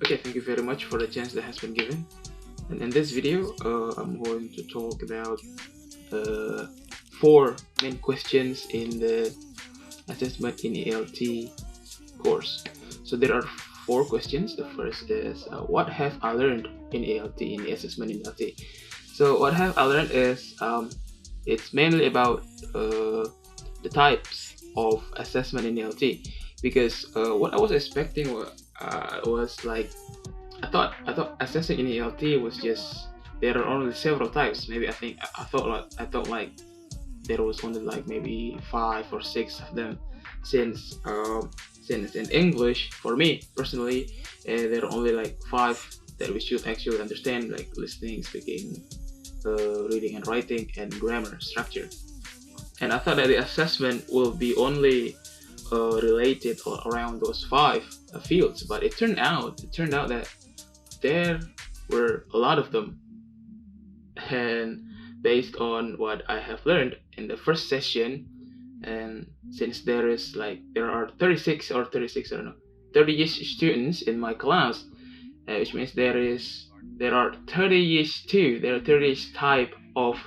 Okay, thank you very much for the chance that has been given. And in this video, I'm going to talk about uh, four main questions in the assessment in ELT course. So there are four questions. The first is what have I learned in ELT, in the assessment in ELT. So what have I learned is it's mainly about the types of assessment in ELT, because what I was expecting was like I thought assessing in ELT was just there are only several types. Maybe I thought like there was only like maybe five or six of them, since since in English for me personally there are only like five that we should actually understand, like listening, speaking, reading and writing, and grammar structure. And I thought that the assessment will be only related or around those five fields, but it turned out that there were a lot of them. And based on what I have learned in the first session, and since there are 36 or 36, I don't know, 30-ish students in my class, which means there are 30-ish too. There are 30-ish type of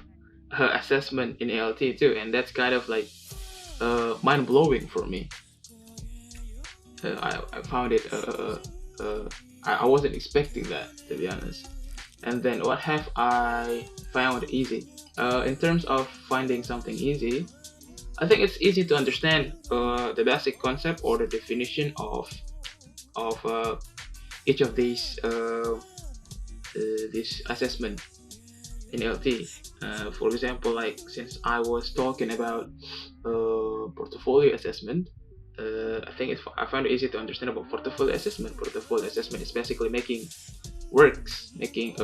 assessment in ALT too, and that's kind of like mind blowing for me. I found it. I wasn't expecting that, to be honest. And then what have I found easy? In terms of finding something easy, I think it's easy to understand the basic concept or the definition of each of these this assessment in LT. For example, like since I was talking about portfolio assessment, I found it easy to understand about portfolio assessment. Portfolio assessment is basically making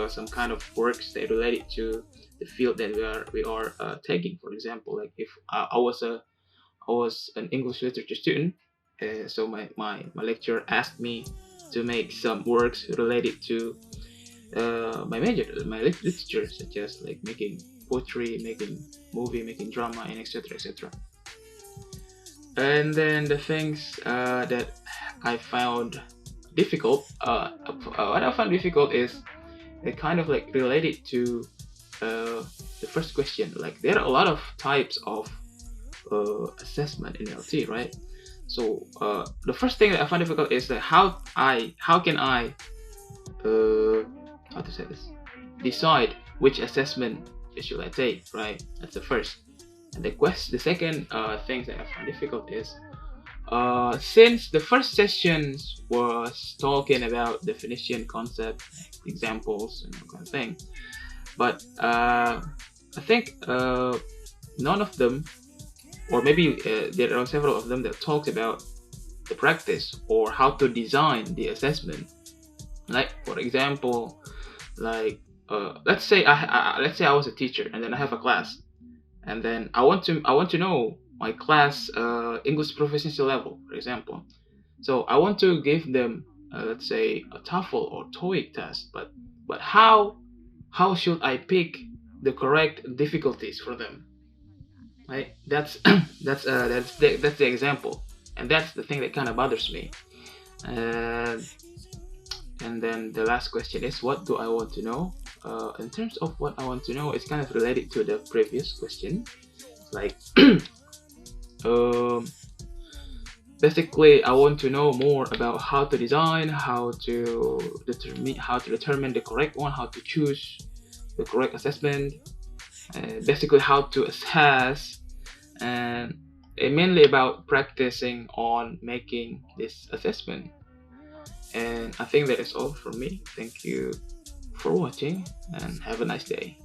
some kind of works that related to the field that we are taking. For example, like if I was an English literature student, so my lecturer asked me to make some works related to my major, my literature, such as like making poetry, making movie, making drama, and etc. etc. And then the things that I found difficult, what I found difficult is kind of like related to the first question. Like there are a lot of types of assessment in LT, right? So the first thing that I find difficult is that how can I how to say this, decide which assessment should I take, right? That's the first. And the second thing that I find difficult is since the first sessions was talking about definition, concept, examples, and that kind of thing, but I think none of them, or maybe there are several of them that talks about the practice or how to design the assessment. Like for example, like let's say I was a teacher and then I have a class, and then I want to know my class English proficiency level, for example. So I want to give them let's say a TOEFL or TOEIC test, but how should I pick the correct difficulties for them? Right? That's that's the example, and that's the thing that kind of bothers me. Uh, and then the last question is, what do I want to know? In terms of what I want to know, it's kind of related to the previous question. Like, um, basically, I want to know more about how to design, how to determine the correct one, how to choose the correct assessment, basically how to assess, and mainly about practicing on making this assessment. And I think that is all from me. Thank you for watching and have a nice day.